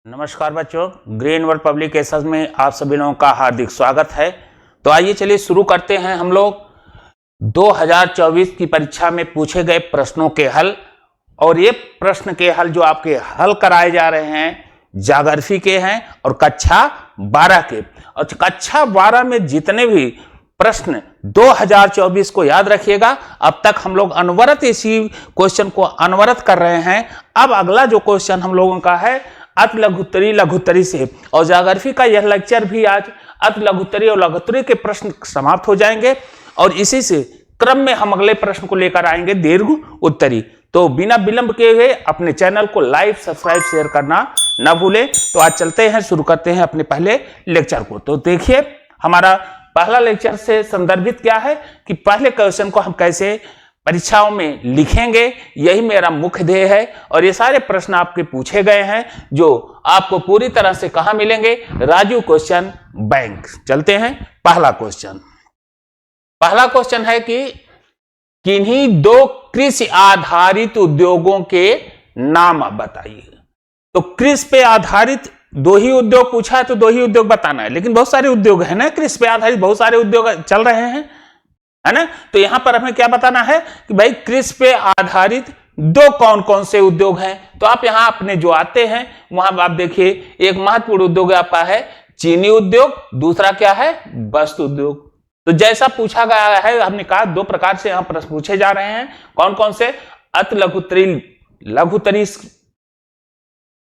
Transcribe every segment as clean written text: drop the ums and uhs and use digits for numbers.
नमस्कार बच्चों, green world publications में आप सभी लोगों का हार्दिक स्वागत है। तो आइए चलिए शुरू करते हैं हम लोग 2024 की परीक्षा में पूछे गए प्रश्नों के हल। और ये प्रश्न के हल जो आपके हल कराए जा रहे हैं ज्योग्राफी के हैं और कक्षा 12 के। और कक्षा 12 में जितने भी प्रश्न 2024 को याद रखिएगा। अब तक हम लोग अनवरत इसी क्वेश्चन को अनवरत कर रहे हैं। अब अगला जो क्वेश्चन हम लोगों का है अति लघुत्तरी लघुत्तरी से, और ज्योग्राफी का यह लेक्चर भी आज अति लघुत्तरी और लघुत्तरी के प्रश्न समाप्त हो जाएंगे और इसी से क्रम में हम अगले प्रश्न को लेकर आएंगे दीर्घ उत्तरी। तो बिना विलंब किए हुए अपने चैनल को लाइक सब्सक्राइब शेयर करना ना भूलें। तो आज चलते हैं, शुरू करते हैं अपने पहले लेक्चर को। तो देखिए हमारा पहला लेक्चर से संदर्भित क्या है कि पहले क्वेश्चन को हम कैसे परीक्षाओं में लिखेंगे, यही मेरा मुख्य ध्येय है। और ये सारे प्रश्न आपके पूछे गए हैं जो आपको पूरी तरह से कहां मिलेंगे, राजीव क्वेश्चन बैंक। चलते हैं पहला क्वेश्चन। पहला क्वेश्चन है कि किन्हीं दो कृषि आधारित उद्योगों के नाम आप बताइए। तो कृषि पे आधारित दो ही उद्योग पूछा है तो दो ही उद्योग बताना है, लेकिन बहुत सारे उद्योग है ना, कृषि पे आधारित बहुत सारे उद्योग चल रहे हैं, है ना। तो यहां पर हमें क्या बताना है कि भाई कृषि पे आधारित दो कौन कौन से उद्योग हैं। तो आप यहां अपने जो आते हैं वहां आप देखिए, एक महत्वपूर्ण उद्योग आपका है चीनी उद्योग, दूसरा क्या है वस्त्र उद्योग। तो जैसा पूछा गया है, हमने कहा दो प्रकार से यहां प्रश्न पूछे जा रहे हैं। कौन कौन से, अति लघुत्तरी लघुत्तरी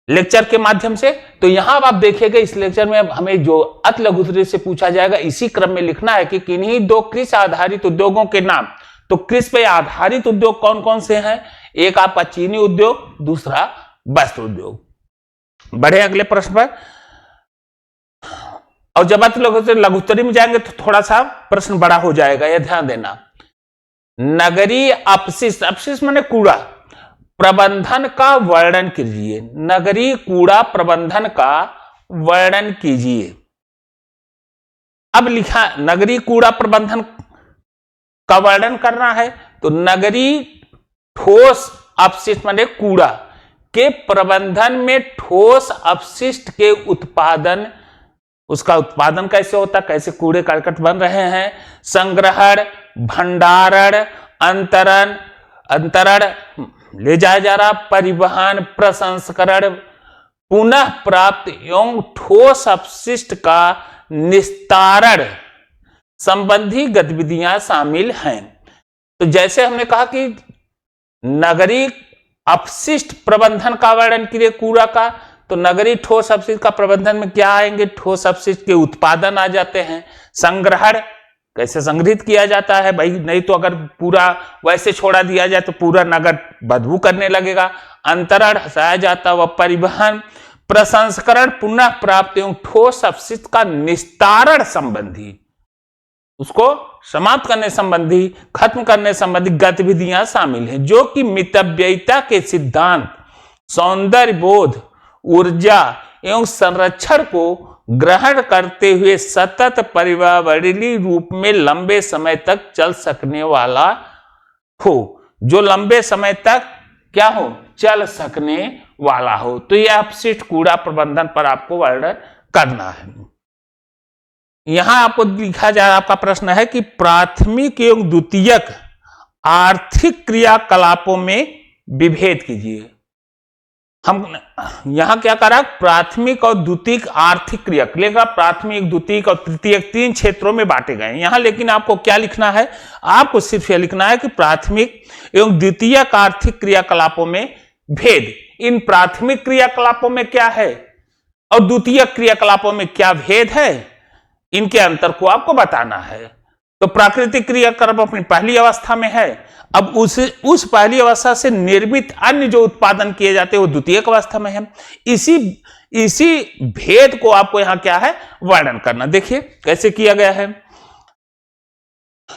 लेक्चर के माध्यम से। तो यहां आप देखिएगा इस लेक्चर में हमें जो अति लघुत्तरी से पूछा जाएगा इसी क्रम में लिखना है कि किन्हीं दो कृषि आधारित उद्योगों के नाम। तो कृषि पे आधारित उद्योग कौन कौन से हैं, एक आपका चीनी उद्योग, दूसरा वस्त्र उद्योग। बढ़े अगले प्रश्न पर। और जब अति लघुत्तरी में जाएंगे तो थोड़ा सा प्रश्न बड़ा हो जाएगा, यह ध्यान देना। नगरीय अपशिष्ट, अपशिष्ट माने कूड़ा, प्रबंधन का वर्णन कीजिए। नगरीय कूड़ा प्रबंधन का वर्णन कीजिए। अब लिखा नगरीय कूड़ा प्रबंधन का वर्णन करना है तो नगरीय ठोस अपशिष्ट माने कूड़ा के प्रबंधन में ठोस अपशिष्ट के उत्पादन, उसका उत्पादन कैसे होता, कैसे कूड़े करकट बन रहे हैं, संग्रहण, भंडारण, अंतरण ले जाया जा रहा, परिवहन, प्रसंस्करण, पुनः प्राप्त एवं ठोस अपशिष्ट का निस्तारण संबंधी गतिविधियां शामिल हैं। तो जैसे हमने कहा कि नगरीय अपशिष्ट प्रबंधन का वर्णन कीजिए कूड़ा का, तो नगरीय ठोस अपशिष्ट का प्रबंधन में क्या आएंगे, ठोस अपशिष्ट के उत्पादन आ जाते हैं। संग्रहण, कैसे संग्रहित किया जाता है भाई, नहीं तो अगर पूरा वैसे छोड़ा दिया जाए तो पूरा नगर बदबू करने लगेगा। अंतरण हटाया जाता है। वह परिवहन, प्रसंस्करण, पुनः प्राप्त एवं ठोस अपशिष्ट का निस्तारण संबंधी, उसको समाप्त करने संबंधी, खत्म करने संबंधी गतिविधियां शामिल हैं, जो कि मितव्ययिता के सिद्धांत, सौंदर्य बोध, ऊर्जा एवं संरक्षण को ग्रहण करते हुए सतत पर्यावरणीय रूप में लंबे समय तक चल सकने वाला हो, जो लंबे समय तक क्या हो, चल सकने वाला हो। तो यह अपशिष्ट कूड़ा प्रबंधन पर आपको वर्णन करना है। यहां आपको लिखा जा रहा, आपका प्रश्न है कि प्राथमिक एवं द्वितीयक आर्थिक क्रियाकलापों में विभेद कीजिए। हम यहां क्या करा, प्राथमिक और द्वितीयक आर्थिक क्रिया, प्राथमिक, द्वितीयक और तृतीयक तीन क्षेत्रों में बांटे गए यहां। लेकिन आपको क्या लिखना है, आपको सिर्फ यह लिखना है कि प्राथमिक एवं द्वितीयक आर्थिक क्रियाकलापों में भेद। इन प्राथमिक क्रियाकलापों में क्या है और द्वितीयक क्रियाकलापों में क्या भेद है, इनके अंतर को आपको बताना है। तो प्राकृतिक क्रियाकलाप अपनी पहली अवस्था में है, अब उस पहली अवस्था से निर्मित अन्य जो उत्पादन किए जाते हैं वो द्वितीयक अवस्था में है। इसी भेद को आपको यहां क्या है, वर्णन करना। देखिए कैसे किया गया है।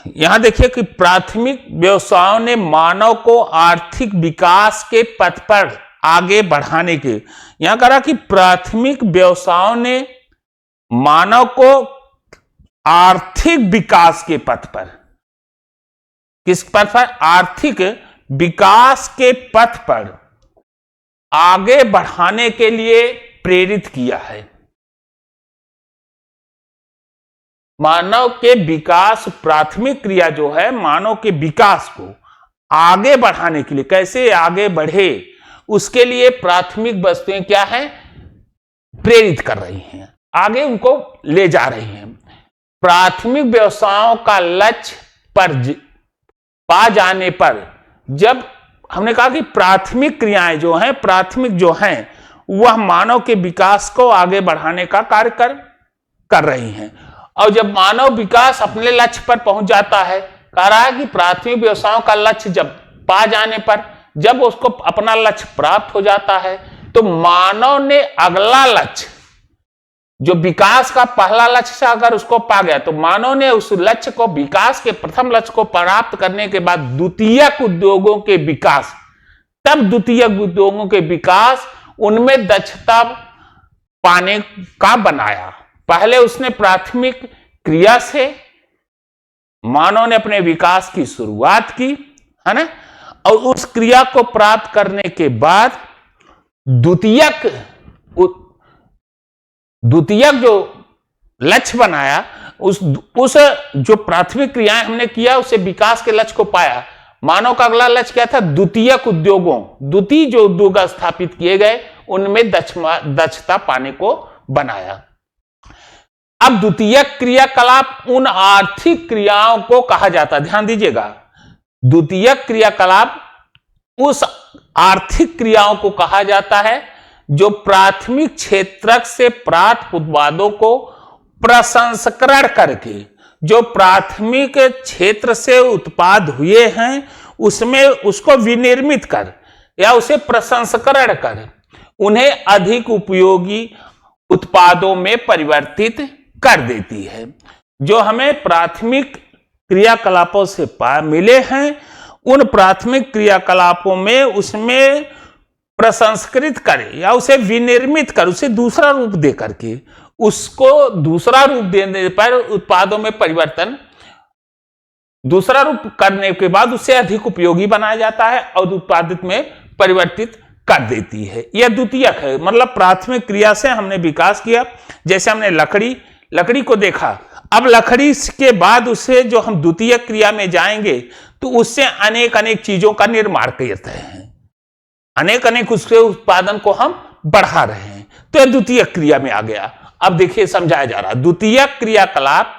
यहां देखिए कि प्राथमिक व्यवसायों ने मानव को आर्थिक विकास के पथ पर आगे बढ़ाने के, यहां कहा कि प्राथमिक व्यवसायों ने मानव को आर्थिक विकास के पथ पर, किस पथ पर, आर्थिक विकास के पथ पर आगे बढ़ाने के लिए प्रेरित किया है। मानव के विकास, प्राथमिक क्रिया जो है मानव के विकास को आगे बढ़ाने के लिए, कैसे आगे बढ़े उसके लिए प्राथमिक वस्तुएं क्या है, प्रेरित कर रही हैं, आगे उनको ले जा रही हैं। प्राथमिक व्यवसायों का लक्ष्य पर पा जाने पर, जब हमने कहा कि प्राथमिक क्रियाएं जो हैं, प्राथमिक जो हैं वह मानव के विकास को आगे बढ़ाने का कार्य कर रही हैं। और जब मानव विकास अपने लक्ष्य पर पहुंच जाता है, कह रहा है कि प्राथमिक व्यवसायों का लक्ष्य जब पा जाने पर, जब उसको अपना लक्ष्य प्राप्त हो जाता है, तो मानव ने अगला लक्ष्य, जो विकास का पहला लक्ष्य से अगर उसको पा गया, तो मानव ने उस लक्ष्य को, विकास के प्रथम लक्ष्य को प्राप्त करने के बाद द्वितीयक उद्योगों के विकास, तब द्वितीयक उद्योगों के विकास, उनमें दक्षता पाने का बनाया। पहले उसने प्राथमिक क्रिया से मानव ने अपने विकास की शुरुआत की, है ना, और उस क्रिया को प्राप्त करने के बाद द्वितीयक जो लक्ष्य बनाया, उस जो प्राथमिक क्रियाएं हमने किया उससे विकास के लक्ष्य को पाया। मानव का अगला लक्ष्य क्या था, द्वितीयक उद्योगों, द्वितीय जो उद्योग स्थापित किए गए उनमें दक्षता पाने को बनाया। अब द्वितीयक क्रियाकलाप उन आर्थिक क्रियाओं को कहा जाता है, ध्यान दीजिएगा, द्वितीयक क्रियाकलाप उस आर्थिक क्रियाओं को कहा जाता है जो प्राथमिक क्षेत्र से प्राप्त उत्पादों को प्रसंस्करण करके, जो प्राथमिक क्षेत्र से उत्पाद हुए हैं उसमें उसको विनिर्मित कर या उसे प्रसंस्करण कर उन्हें अधिक उपयोगी उत्पादों में परिवर्तित कर देती है। जो हमें प्राथमिक क्रियाकलापों से मिले हैं, उन प्राथमिक क्रियाकलापों में उसमें प्रसंस्कृत करे या उसे विनिर्मित कर, उसे दूसरा रूप दे करके, उसको दूसरा रूप देने पर उत्पादों में परिवर्तन, दूसरा रूप करने के बाद उसे अधिक उपयोगी बनाया जाता है और उत्पादित में परिवर्तित कर देती है। यह द्वितीयक है, मतलब प्राथमिक क्रिया से हमने विकास किया। जैसे हमने लकड़ी को देखा, अब लकड़ी के बाद उसे जो हम द्वितीयक क्रिया में जाएंगे तो उससे अनेक चीजों का निर्माण करते हैं, अनेक उसके उत्पादन को हम बढ़ा रहे हैं, तो यह द्वितीयक क्रिया में आ गया। अब देखिए समझाया जा रहा है, द्वितीयक क्रियाकलाप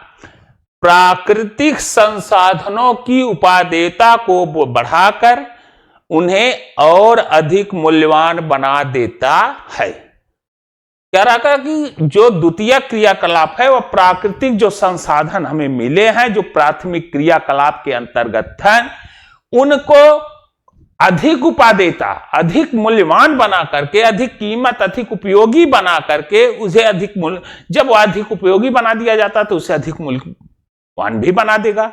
प्राकृतिक संसाधनों की उपादेयता को बढ़ाकर उन्हें और अधिक मूल्यवान बना देता है। क्या रहा कि जो द्वितीयक क्रियाकलाप है वह प्राकृतिक जो संसाधन हमें मिले हैं, जो प्राथमिक क्रियाकलाप के अंतर्गत हैं, उनको अधिक उपादेयता, अधिक मूल्यवान बना करके, अधिक कीमत, अधिक उपयोगी बना करके उसे अधिक मूल्य, जब वह अधिक उपयोगी बना दिया जाता तो उसे अधिक मूल्यवान भी बना देगा।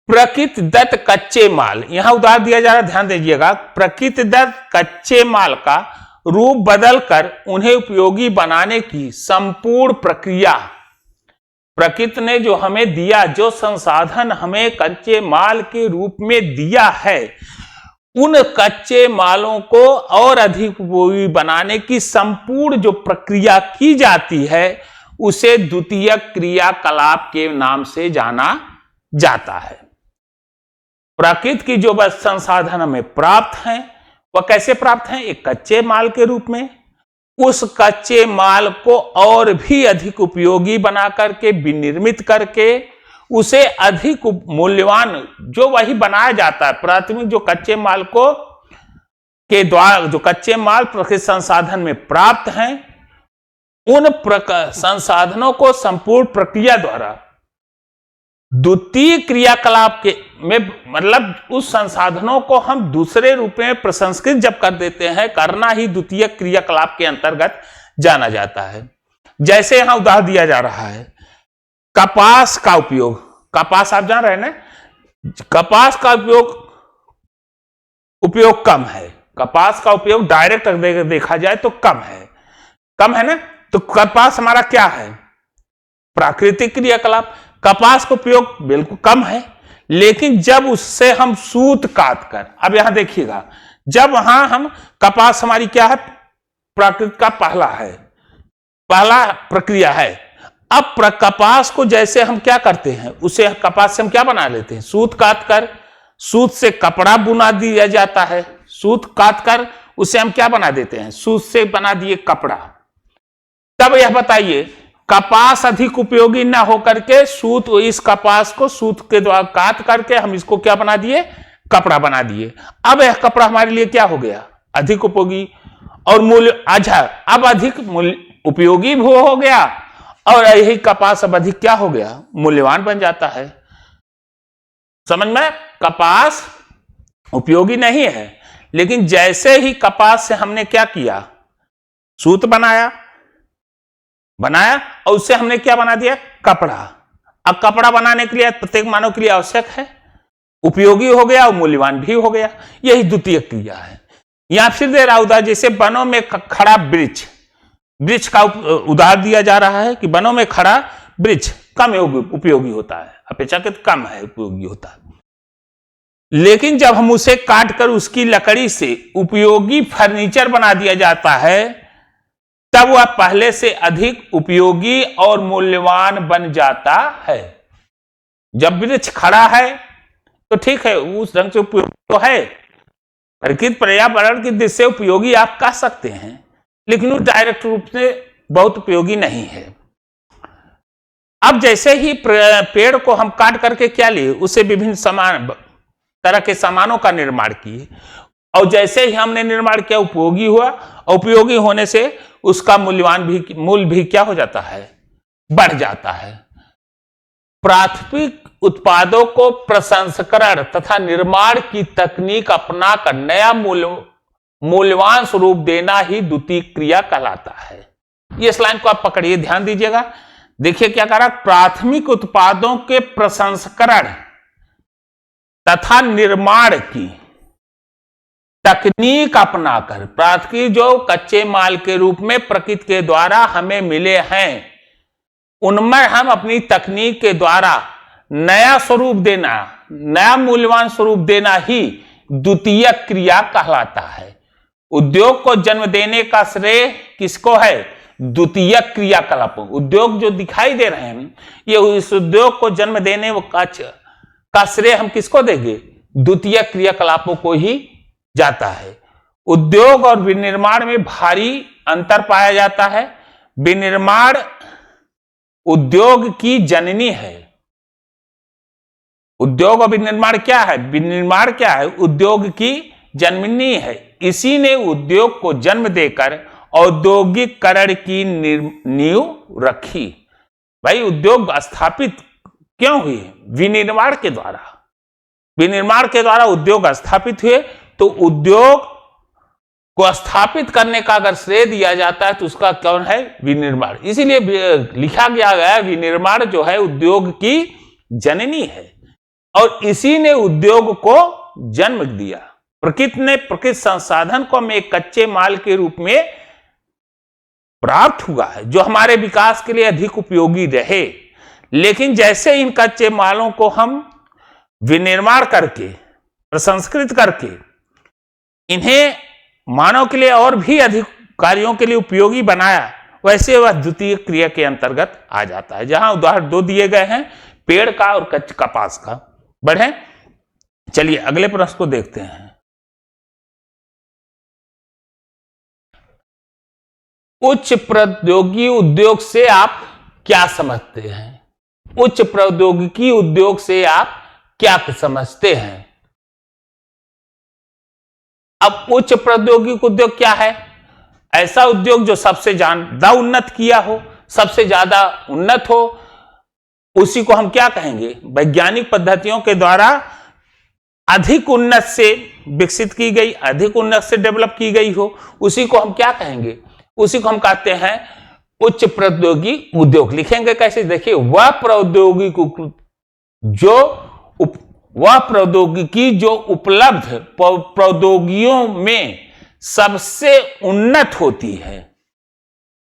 प्रकृति दत्त कच्चे माल, यहां उदाहरण दिया जा रहा है, ध्यान दीजिएगा, प्रकृति दत्त कच्चे माल का रूप बदलकर उन्हें उपयोगी बनाने की संपूर्ण प्रक्रिया, प्रकृति ने जो हमें दिया, जो संसाधन हमें कच्चे माल के रूप में दिया है, उन कच्चे मालों को और अधिक उपयोगी बनाने की संपूर्ण जो प्रक्रिया की जाती है उसे द्वितीयक क्रियाकलाप के नाम से जाना जाता है। प्रकृति की जो बस संसाधन हमें प्राप्त हैं वह कैसे प्राप्त हैं, एक कच्चे माल के रूप में। उस कच्चे माल को और भी अधिक उपयोगी बना करके, विनिर्मित करके उसे अधिक मूल्यवान, जो वही बनाया जाता है, प्राथमिक जो कच्चे माल को के द्वारा, जो कच्चे माल प्रकृति संसाधन में प्राप्त हैं, उन संसाधनों को संपूर्ण प्रक्रिया द्वारा द्वितीय क्रियाकलाप के में, मतलब उस संसाधनों को हम दूसरे रूप में प्रसंस्कृत जब कर देते हैं, करना ही द्वितीय क्रियाकलाप के अंतर्गत जाना जाता है। जैसे यहां उदाहरण दिया जा रहा है, कपास का उपयोग, कपास आप जान रहे हैं ना, कपास का उपयोग कम है, कपास का उपयोग डायरेक्ट देखा जाए तो कम है ना, तो कपास हमारा क्या है, प्राकृतिक क्रियाकलाप। कपास का उपयोग बिल्कुल कम है, लेकिन जब उससे हम सूत काट कर, अब यहां देखिएगा, जब वहां हम कपास हमारी क्या है, प्राकृत का पहला प्रक्रिया है। अब कपास को जैसे हम क्या करते हैं, उसे कपास से हम क्या बना लेते हैं, सूत काट कर, सूत से कपड़ा बुना दिया जाता है, सूत काट कर उसे हम क्या बना देते हैं, सूत से बना दिए कपड़ा। तब यह बताइए, कपास अधिक उपयोगी ना होकर के सूत, इस कपास को सूत के द्वारा काट करके हम इसको क्या बना दिए, कपड़ा बना दिए। अब यह कपड़ा हमारे लिए क्या हो गया, अधिक उपयोगी और मूल्य, अच्छा अब अधिक उपयोगी भी हो गया और यही कपास अब अधिक क्या हो गया, मूल्यवान बन जाता है। समझ में, कपास उपयोगी नहीं है, लेकिन जैसे ही कपास से हमने क्या किया, सूत बनाया और उससे हमने क्या बना दिया, कपड़ा। अब कपड़ा बनाने के लिए प्रत्येक मानव के लिए आवश्यक है, उपयोगी हो गया और मूल्यवान भी हो गया। यही द्वितीय क्रिया है। यहां फिर दे रहा उदाहरण, जैसे वनों में खड़ा वृक्ष का उदाहरण दिया जा रहा है कि वनों में खड़ा वृक्ष कम उपयोगी होता है, अपेक्षाकृत कम है उपयोगी होता है, लेकिन जब हम उसे काट कर उसकी लकड़ी से उपयोगी फर्नीचर बना दिया जाता है, तब वह पहले से अधिक उपयोगी और मूल्यवान बन जाता है। जब वृक्ष खड़ा है तो ठीक है, उस ढंग से उपयोगी तो है, प्रकृति पर्यावरण की दृष्टि से उपयोगी आप कह सकते हैं, लेकिन वो डायरेक्ट रूप से बहुत उपयोगी नहीं है। अब जैसे ही पेड़ को हम काट करके क्या लिए, उसे विभिन्न तरह के सामानों का निर्माण किए, और जैसे ही हमने निर्माण किया उपयोगी हुआ, और उपयोगी होने से उसका मूल्य भी क्या हो जाता है, बढ़ जाता है। प्राथमिक उत्पादों को प्रसंस्करण तथा निर्माण की तकनीक अपनाकर नया मूल्यवान स्वरूप देना ही द्वितीय क्रिया कहलाता है। इस लाइन को आप पकड़िए, ध्यान दीजिएगा। देखिए क्या कह रहा, प्राथमिक उत्पादों के प्रसंस्करण तथा निर्माण की तकनीक अपनाकर, प्राथमिक जो कच्चे माल के रूप में प्रकृति के द्वारा हमें मिले हैं, उनमें हम अपनी तकनीक के द्वारा नया स्वरूप देना, नया मूल्यवान स्वरूप देना ही द्वितीय क्रिया कहलाता है। उद्योग को जन्म देने का श्रेय किसको है, द्वितीय क्रियाकलापों। उद्योग जो दिखाई दे रहे हैं, ये इस उद्योग को जन्म देने का श्रेय हम किसको देंगे, द्वितीय क्रियाकलापों को ही जाता है। उद्योग और विनिर्माण में भारी अंतर पाया जाता है। विनिर्माण उद्योग की जननी है। उद्योग और विनिर्माण क्या है, विनिर्माण क्या है, उद्योग की जननी है। इसी ने उद्योग को जन्म देकर औद्योगिकरण की नींव रखी। भाई उद्योग स्थापित क्यों हुए, विनिर्माण के द्वारा। विनिर्माण के द्वारा उद्योग स्थापित हुए, तो उद्योग को स्थापित करने का अगर श्रेय दिया जाता है तो उसका कौन है, विनिर्माण। इसीलिए लिखा गया है विनिर्माण जो है उद्योग की जननी है, और इसी ने उद्योग को जन्म दिया। प्रकृति ने प्रकृति संसाधन को हमें कच्चे माल के रूप में प्राप्त हुआ है, जो हमारे विकास के लिए अधिक उपयोगी रहे। लेकिन जैसे इन कच्चे मालों को हम विनिर्माण करके, प्रसंस्कृत करके इन्हें मानव के लिए और भी अधिक कार्यों के लिए उपयोगी बनाया, वैसे वह द्वितीय क्रिया के अंतर्गत आ जाता है। जहां उदाहरण दो दिए गए हैं, पेड़ का और कपास का। बढ़े, चलिए अगले प्रश्न को देखते हैं। उच्च प्रौद्योगिकी उद्योग से आप क्या समझते हैं? उच्च प्रौद्योगिकी उद्योग से आप क्या समझते हैं? अब उच्च प्रौद्योगिकी उद्योग क्या है? ऐसा उद्योग जो सबसे ज्यादा उन्नत किया हो, सबसे ज्यादा उन्नत हो, उसी को हम क्या कहेंगे, वैज्ञानिक पद्धतियों के द्वारा अधिक उन्नत से विकसित की गई, अधिक उन्नत से डेवलप की गई हो, उसी को हम क्या कहेंगे, उसी को हम कहते हैं उच्च प्रौद्योगिकी उद्योग। लिखेंगे कैसे, देखिए, वह प्रौद्योगिकी जो उपलब्ध प्रौद्योगिकियों में सबसे उन्नत होती है।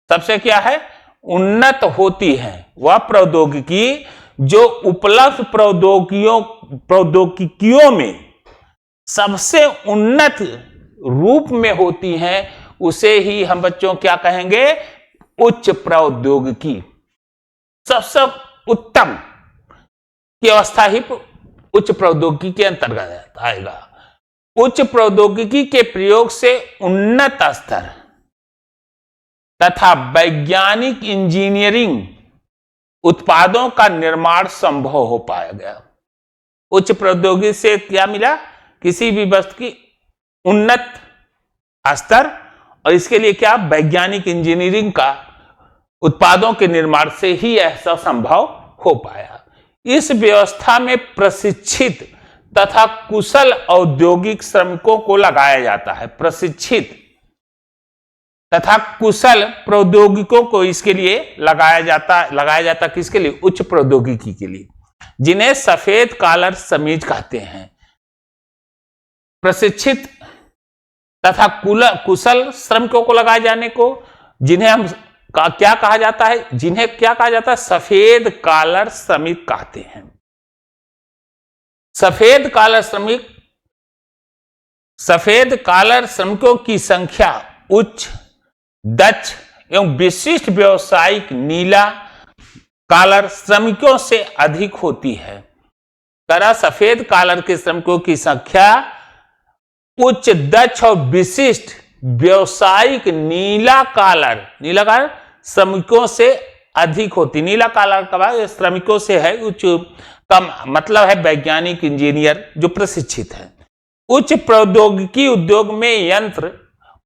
सबसे क्या है, उन्नत होती है। वह प्रौद्योगिकी जो उपलब्ध प्रौद्योगिकियों में सबसे उन्नत रूप में होती हैं, उसे ही हम बच्चों क्या कहेंगे, उच्च प्रौद्योगिकी। सबसे उत्तम की अवस्था ही उच्च प्रौद्योगिकी के अंतर्गत आएगा। उच्च प्रौद्योगिकी के प्रयोग से उन्नत स्तर तथा वैज्ञानिक इंजीनियरिंग उत्पादों का निर्माण संभव हो पाया गया। उच्च प्रौद्योगिकी से क्या मिला, किसी भी वस्तु की उन्नत स्तर, और इसके लिए क्या, वैज्ञानिक इंजीनियरिंग का उत्पादों के निर्माण से ही ऐसा संभव हो पाया। इस व्यवस्था में प्रशिक्षित तथा कुशल औद्योगिक श्रमिकों को लगाया जाता है। प्रशिक्षित तथा कुशल प्रौद्योगिकों को इसके लिए लगाया जाता किसके लिए, उच्च प्रौद्योगिकी के लिए, जिन्हें सफेद कॉलर श्रमिक कहते हैं। प्रशिक्षित तथा कुशल श्रमिकों को लगाए जाने को, जिन्हें हम क्या कहा जाता है, जिन्हें क्या कहा जाता है, सफेद कॉलर श्रमिक कहते हैं। सफेद कॉलर श्रमिकों की संख्या उच्च, दक्ष एवं विशिष्ट व्यावसायिक नीला कॉलर श्रमिकों से अधिक होती है। तरह सफेद कॉलर के श्रमिकों की संख्या उच्च, दक्ष और विशिष्ट व्यावसायिक नीला कॉलर श्रमिकों से अधिक होती। नीला कॉलर का श्रमिकों से है, उच्च का मतलब है वैज्ञानिक इंजीनियर जो प्रशिक्षित है। उच्च प्रौद्योगिकी उद्योग में यंत्र,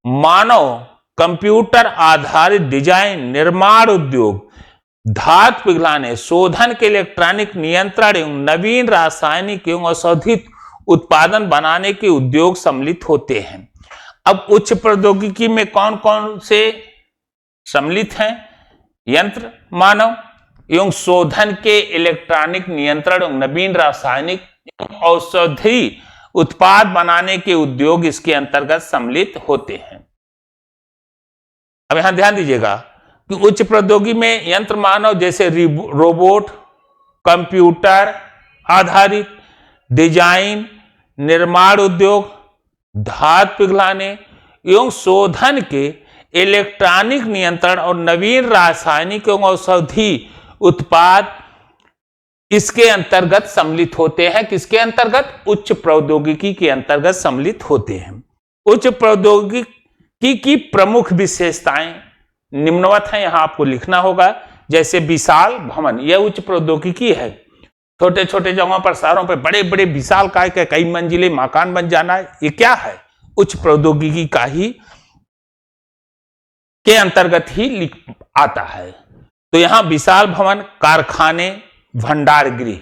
मानव, कंप्यूटर आधारित डिजाइन, निर्माण उद्योग, धातु पिघलाने, शोधन के इलेक्ट्रॉनिक नियंत्रण एवं नवीन रासायनिक एवं औषधि उत्पादन बनाने के उद्योग सम्मिलित होते हैं। अब उच्च प्रौद्योगिकी में कौन कौन से सम्मिलित हैं? यंत्र, मानव एवं शोधन के इलेक्ट्रॉनिक नियंत्रण एवं नवीन रासायनिक औषधि उत्पाद बनाने के उद्योग इसके अंतर्गत सम्मिलित होते हैं। अब यहां ध्यान दीजिएगा कि उच्च प्रौद्योगिकी में यंत्र, मानव जैसे रोबोट, कंप्यूटर आधारित डिजाइन, निर्माण उद्योग, धातु पिघलाने एवं शोधन के इलेक्ट्रॉनिक नियंत्रण और नवीन रासायनिक एवं औषधि उत्पाद इसके अंतर्गत सम्मिलित होते हैं। किसके अंतर्गत? उच्च प्रौद्योगिकी के अंतर्गत सम्मिलित होते हैं। उच्च प्रौद्योगिकी की प्रमुख विशेषताएं निम्नवत हैं, यहां आपको लिखना होगा। जैसे विशाल भवन, यह उच्च प्रौद्योगिकी है। छोटे छोटे जगहों पर, शहरों पर बड़े बड़े विशाल काय के कई मंजिले मकान बन जाना, ये क्या है? उच्च प्रौद्योगिकी का ही के अंतर्गत ही आता है। तो यहां विशाल भवन, कारखाने, भंडारगृह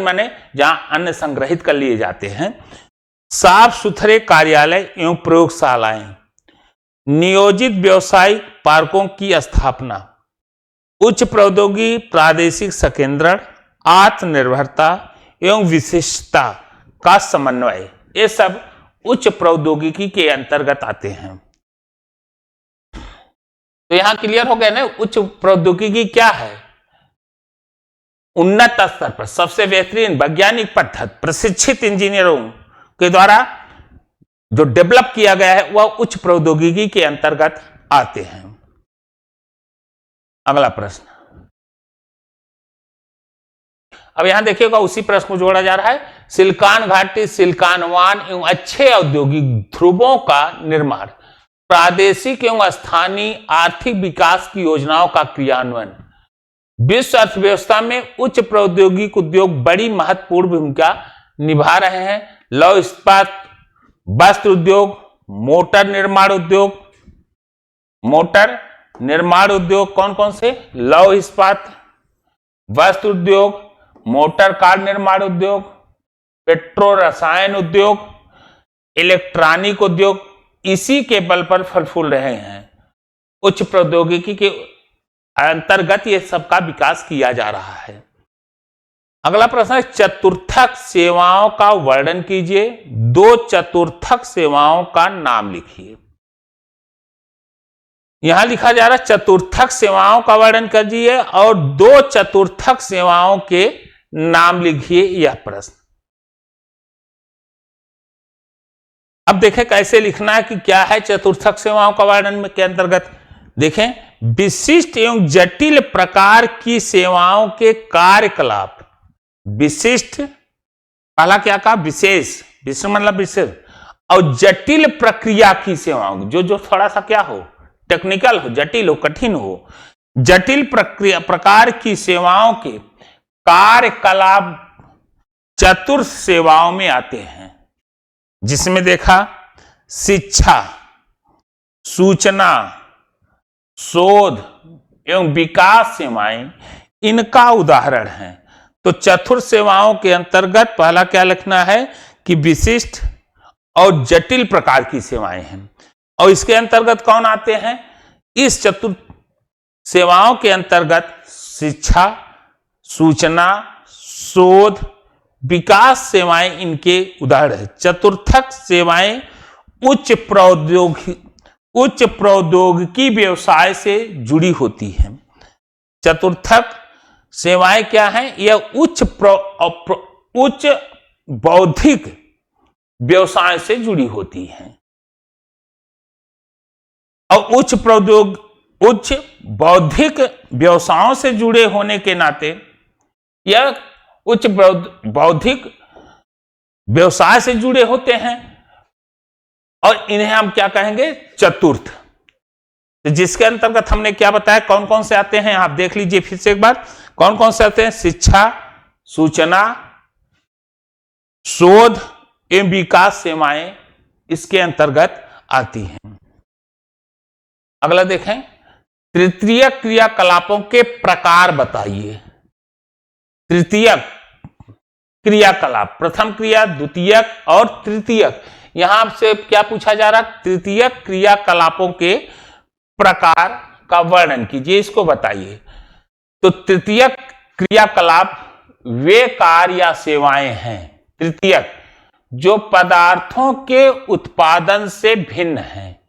माने जहां अन्न संग्रहित कर लिए जाते हैं, साफ सुथरे कार्यालय एवं प्रयोगशालाएं, नियोजित व्यावसायिक पार्कों की स्थापना, उच्च प्रौद्योगिकी प्रादेशिक संकेंद्रण, आत्मनिर्भरता एवं विशिष्टता का समन्वय, ये सब उच्च प्रौद्योगिकी के अंतर्गत आते हैं। तो यहां क्लियर हो गया ना, उच्च प्रौद्योगिकी क्या है? उन्नत स्तर पर सबसे बेहतरीन वैज्ञानिक पद्धति प्रशिक्षित इंजीनियरों के द्वारा जो डेवलप किया गया है वह उच्च प्रौद्योगिकी के अंतर्गत आते हैं। अगला प्रश्न, अब यहां देखिएगा उसी प्रश्न को जोड़ा जा रहा है। सिलिकॉन घाटी, सिलिकॉनवान एवं अच्छे औद्योगिक ध्रुवों का निर्माण, प्रादेशिक एवं स्थानीय आर्थिक विकास की योजनाओं का क्रियान्वयन, विश्व अर्थव्यवस्था में उच्च प्रौद्योगिक उद्योग बड़ी महत्वपूर्ण भूमिका निभा रहे हैं। लौह इस्पात, वस्त्र उद्योग, मोटर निर्माण उद्योग कौन कौन से? लौह इस्पात, वस्त्र उद्योग, मोटर कार निर्माण उद्योग, पेट्रो रसायन उद्योग, इलेक्ट्रॉनिक उद्योग, इसी के बल पर फल फूल रहे हैं। उच्च प्रौद्योगिकी के अंतर्गत ये सबका विकास किया जा रहा है। अगला प्रश्न है, चतुर्थक सेवाओं का वर्णन कीजिए। 2 चतुर्थक सेवाओं का नाम लिखिए। यहां लिखा जा रहा है चतुर्थक सेवाओं का वर्णन कीजिए और 2 चतुर्थक सेवाओं के नाम लिखिए। यह प्रश्न अब देखें कैसे लिखना है कि क्या है चतुर्थक सेवाओं का वर्णन में के अंतर्गत। देखें, विशिष्ट एवं जटिल प्रकार की सेवाओं के कार्यकलाप। विशिष्ट, पहला क्या कहा, विशेष, विशिष्ट मतलब विशेष, और जटिल प्रक्रिया की सेवाओं, जो थोड़ा सा क्या हो, टेक्निकल हो, जटिल हो, कठिन हो, जटिल प्रक्रिया प्रकार की सेवाओं के कार्यकलाप चतुर्थ सेवाओं में आते हैं, जिसमें देखा शिक्षा, सूचना, शोध एवं विकास सेवाएं इनका उदाहरण है। तो चतुर्थ सेवाओं के अंतर्गत पहला क्या लिखना है कि विशिष्ट और जटिल प्रकार की सेवाएं हैं। और इसके अंतर्गत कौन आते हैं, इस चतुर्थ सेवाओं के अंतर्गत शिक्षा, सूचना, शोध, विकास सेवाएं इनके उदाहरण है। चतुर्थक सेवाएं उच्च प्रौद्योगिकी व्यवसाय से जुड़ी होती हैं। चतुर्थक सेवाएं क्या हैं, यह उच्च बौद्धिक व्यवसाय से जुड़ी होती हैं और उच्च बौद्धिक व्यवसायों से जुड़े होने के नाते यह उच्च बौद्धिक व्यवसाय से जुड़े होते हैं और इन्हें हम क्या कहेंगे, चतुर्थ। तो जिसके अंतर्गत हमने क्या बताया, कौन कौन से आते हैं, आप देख लीजिए फिर से एक बार, कौन कौन से आते हैं, शिक्षा, सूचना, शोध एवं विकास सेवाएं इसके अंतर्गत आती हैं। अगला देखें, तृतीय क्रियाकलापों के प्रकार बताइए। तृतीय क्रियाकलाप, प्रथम क्रिया, द्वितीयक और तृतीयक। यहां से क्या पूछा जा रहा है, तृतीय क्रियाकलापों के प्रकार का वर्णन कीजिए, इसको बताइए। तो तृतीय क्रियाकलाप वे कार्य या सेवाएं हैं, तृतीयक, जो पदार्थों के उत्पादन से भिन्न हैं।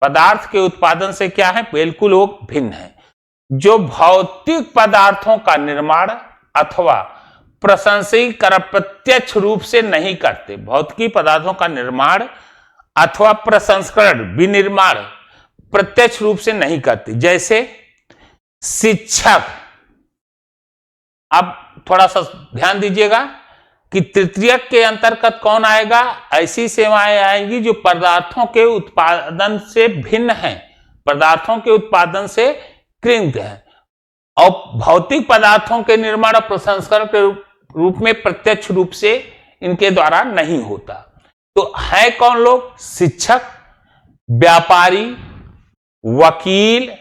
पदार्थ के उत्पादन से क्या है, बिल्कुल वो भिन्न है। जो भौतिक पदार्थों का निर्माण अथवा प्रसंस्करण प्रत्यक्ष रूप से नहीं करते। भौतिक पदार्थों का निर्माण अथवा प्रसंस्करण, विनिर्माण प्रत्यक्ष रूप से नहीं करते। जैसे शिक्षक, अब थोड़ा सा ध्यान दीजिएगा कि तृतीयक के अंतर्गत कौन आएगा, ऐसी सेवाएं आएंगी जो पदार्थों के उत्पादन से भिन्न हैं, पदार्थों के उत्पादन से कृत है और भौतिक पदार्थों के निर्माण और प्रसंस्करण के रूप में प्रत्यक्ष रूप से इनके द्वारा नहीं होता। तो है कौन लोग, शिक्षक, व्यापारी, वकील,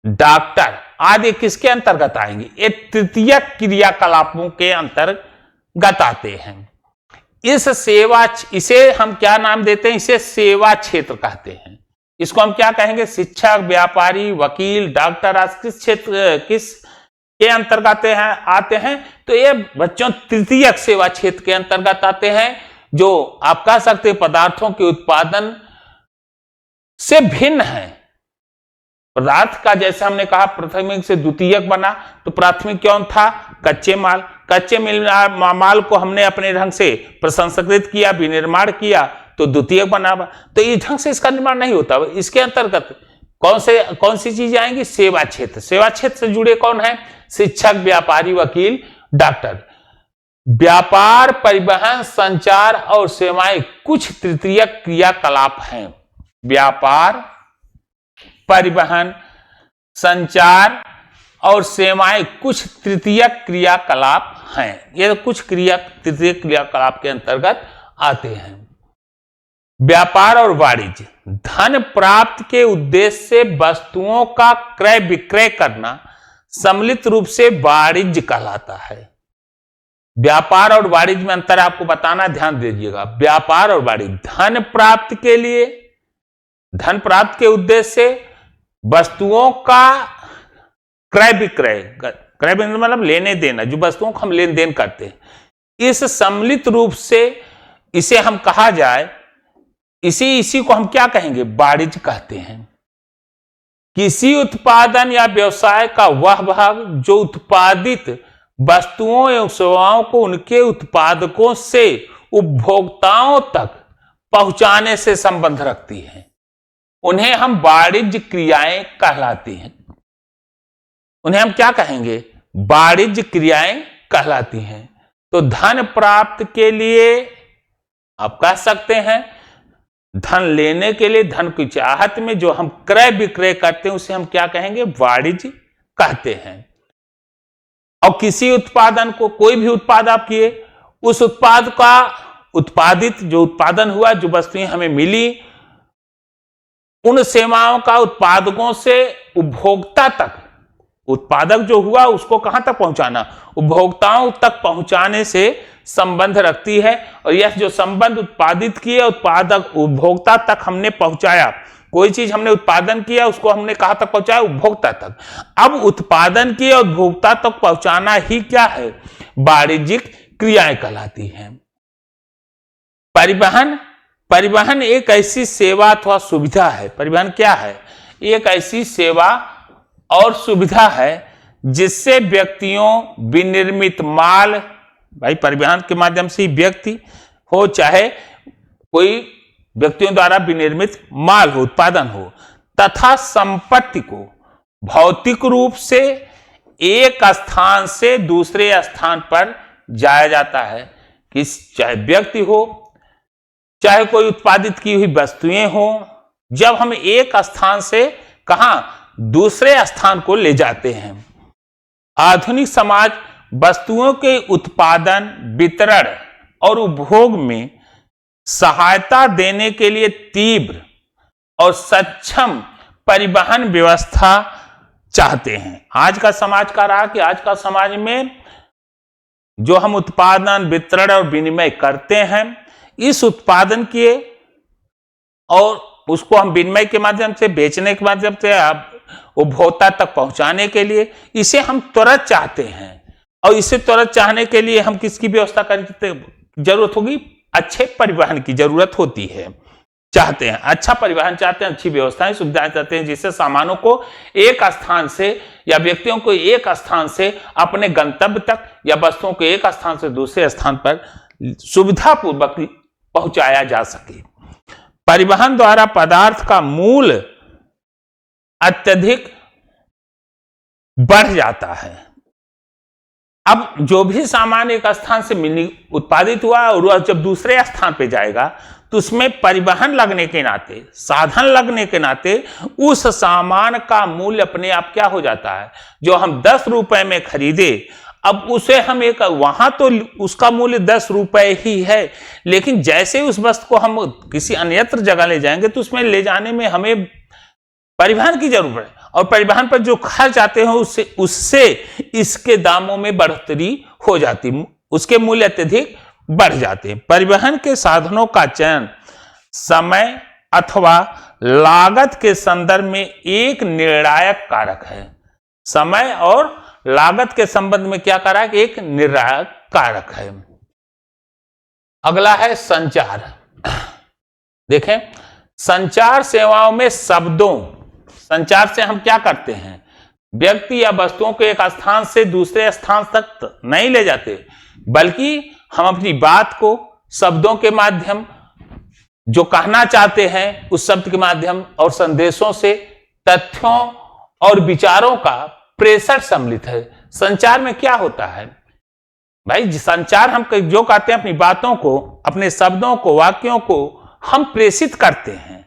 डॉक्टर आदि किसके अंतर्गत आएंगे, ये तृतीय क्रियाकलापों के अंतर्गत आते हैं। इसे हम क्या नाम देते हैं, इसे सेवा क्षेत्र कहते हैं। इसको हम क्या कहेंगे, शिक्षक, व्यापारी, वकील, डॉक्टर आज किस क्षेत्र, किस के अंतर्गत आते हैं, तो ये बच्चों तृतीय सेवा क्षेत्र के अंतर्गत आते हैं, जो आप कह सकते हैं पदार्थों के उत्पादन से भिन्न है। पदार्थ का जैसे हमने कहा प्राथमिक से द्वितीयक बना, तो प्राथमिक कौन था, कच्चे माल। कच्चे माल को हमने अपने ढंग से प्रसंस्कृत किया, विनिर्माण किया, तो द्वितीयक बना। तो इस ढंग से इसका निर्माण नहीं होता। इसके अंतर्गत कौन सी चीजें आएंगी, सेवा क्षेत्र। सेवा क्षेत्र से जुड़े कौन है, शिक्षक, व्यापारी, वकील, डॉक्टर। व्यापार, परिवहन, संचार और सेवाएं कुछ तृतीय क्रियाकलाप हैं। व्यापार, परिवहन, संचार और सेवाएं कुछ तृतीय क्रियाकलाप हैं। ये कुछ तृतीय क्रियाकलाप के अंतर्गत आते हैं। व्यापार और वाणिज्य, धन प्राप्ति के उद्देश्य से वस्तुओं का क्रय विक्रय करना सम्मिलित रूप से वाणिज्य कहलाता है। व्यापार और वाणिज्य में अंतर आपको बताना, ध्यान दीजिएगा। व्यापार और वाणिज्य, धन प्राप्ति के लिए, धन प्राप्ति के उद्देश्य से वस्तुओं का क्रय विक्रय, क्रय मतलब लेने देना, जो वस्तुओं को हम लेन देन करते हैं, इस सम्मिलित रूप से इसे हम कहा जाए, इसी को हम क्या कहेंगे, वाणिज्य कहते हैं। किसी उत्पादन या व्यवसाय का वह भाग जो उत्पादित वस्तुओं एवं सेवाओं को उनके उत्पादकों से उपभोक्ताओं तक पहुंचाने से संबंध रखती है। उन्हें हम वाणिज्य क्रियाएं कहलाती हैं। उन्हें हम क्या कहेंगे? वाणिज्य क्रियाएं कहलाती हैं। तो धन प्राप्त के लिए आप कह सकते हैं, धन लेने के लिए, धन की चाहत में जो हम क्रय विक्रय करते हैं उसे हम क्या कहेंगे? वाणिज्य कहते हैं। और किसी उत्पादन को, कोई भी उत्पाद आप किए, उस उत्पाद का उत्पादित जो उत्पादन हुआ, जो वस्तुएं हमें मिली, उन सेवाओं का उत्पादकों से उपभोक्ता तक, उत्पादक जो हुआ उसको कहां तक पहुंचाना? उपभोक्ताओं तक पहुंचाने से संबंध रखती है। और यह जो संबंध उत्पादित किए, उत्पादक उपभोक्ता तक हमने पहुंचाया, कोई चीज हमने उत्पादन किया उसको हमने कहां तक पहुंचाया? उपभोक्ता तक। अब उत्पादन किए उपभोक्ता तक पहुंचाना ही क्या है? वाणिज्यिक क्रियाएं कहलाती हैं। परिवहन, परिवहन एक ऐसी सेवा अथवा सुविधा है। परिवहन क्या है? एक ऐसी सेवा और सुविधा है जिससे व्यक्तियों विनिर्मित माल, भाई परिवहन के माध्यम से व्यक्ति हो चाहे कोई व्यक्तियों द्वारा विनिर्मित माल हो, उत्पादन हो, तथा संपत्ति को भौतिक रूप से एक स्थान से दूसरे स्थान पर जाया जाता है। चाहे व्यक्ति हो, चाहे कोई उत्पादित की हुई वस्तुएं हो, जब हम एक स्थान से कहां? दूसरे स्थान को ले जाते हैं। आधुनिक समाज वस्तुओं के उत्पादन, वितरण और उपभोग में सहायता देने के लिए तीव्र और सक्षम परिवहन व्यवस्था चाहते हैं। आज का समाज का रहा कि आज का समाज में जो हम उत्पादन, वितरण और विनिमय करते हैं, इस उत्पादन के और उसको हम विनिमय के माध्यम से, बेचने के माध्यम से उपभोक्ता तक पहुंचाने के लिए इसे हम त्वरित चाहते हैं। और इसे त्वरित चाहने के लिए हम किसकी व्यवस्था करते? जरूरत होगी, अच्छे परिवहन की जरूरत होती है। चाहते हैं अच्छा परिवहन, चाहते हैं अच्छी व्यवस्थाएं, सुविधाएं चाहते हैं, जिससे सामानों को एक स्थान से या व्यक्तियों को एक स्थान से अपने गंतव्य तक या वस्तुओं को एक स्थान से दूसरे स्थान पर सुविधापूर्वक पहुंचाया जा सके। परिवहन द्वारा पदार्थ का मूल्य अत्यधिक बढ़ जाता है। अब जो भी सामान एक स्थान से उत्पादित हुआ और वह जब दूसरे स्थान पे जाएगा तो उसमें परिवहन लगने के नाते, साधन लगने के नाते उस सामान का मूल्य अपने आप क्या हो जाता है? जो हम 10 रुपए में खरीदे, अब उसे हम एक, वहां तो उसका मूल्य 10 रुपए ही है, लेकिन जैसे उस वस्तु को हम किसी अन्यत्र जगह ले जाएंगे तो उसमें ले जाने में हमें परिवहन की जरूरत है। और परिवहन पर जो खर्च आते हैं उससे इसके दामों में बढ़ोतरी हो जाती, उसके मूल्य अत्यधिक बढ़ जाते हैं। परिवहन के साधनों का चयन समय अथवा लागत के संदर्भ में एक निर्णायक कारक है। समय और लागत के संबंध में क्या कारक? एक निर्णायक कारक है। अगला है संचार। देखें, संचार सेवाओं में शब्दों, संचार से हम क्या करते हैं? व्यक्ति या वस्तुओं को एक स्थान से दूसरे स्थान तक नहीं ले जाते, बल्कि हम अपनी बात को शब्दों के माध्यम, जो कहना चाहते हैं उस शब्द के माध्यम और संदेशों से तथ्यों और विचारों का प्रेषण सम्मिलित है। संचार में क्या होता है भाई? संचार हम जो कहते हैं, अपनी बातों को, अपने शब्दों को, वाक्यों को हम प्रेषित करते हैं,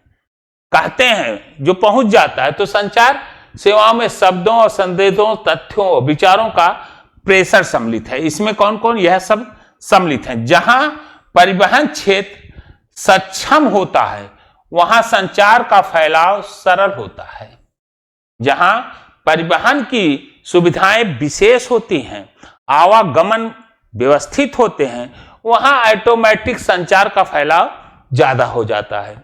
कहते हैं, जो पहुंच जाता है। तो संचार सेवाओं में शब्दों और संदेशों, तथ्यों और विचारों का प्रेषण सम्मिलित है। इसमें कौन कौन यह सब सम्मिलित है? जहां परिवहन क्षेत्र सक्षम होता है वहां संचार का फैलाव सरल होता है। जहां परिवहन की सुविधाएं विशेष होती हैं, आवागमन व्यवस्थित होते हैं, वहां ऑटोमेटिक संचार का फैलाव ज्यादा हो जाता है।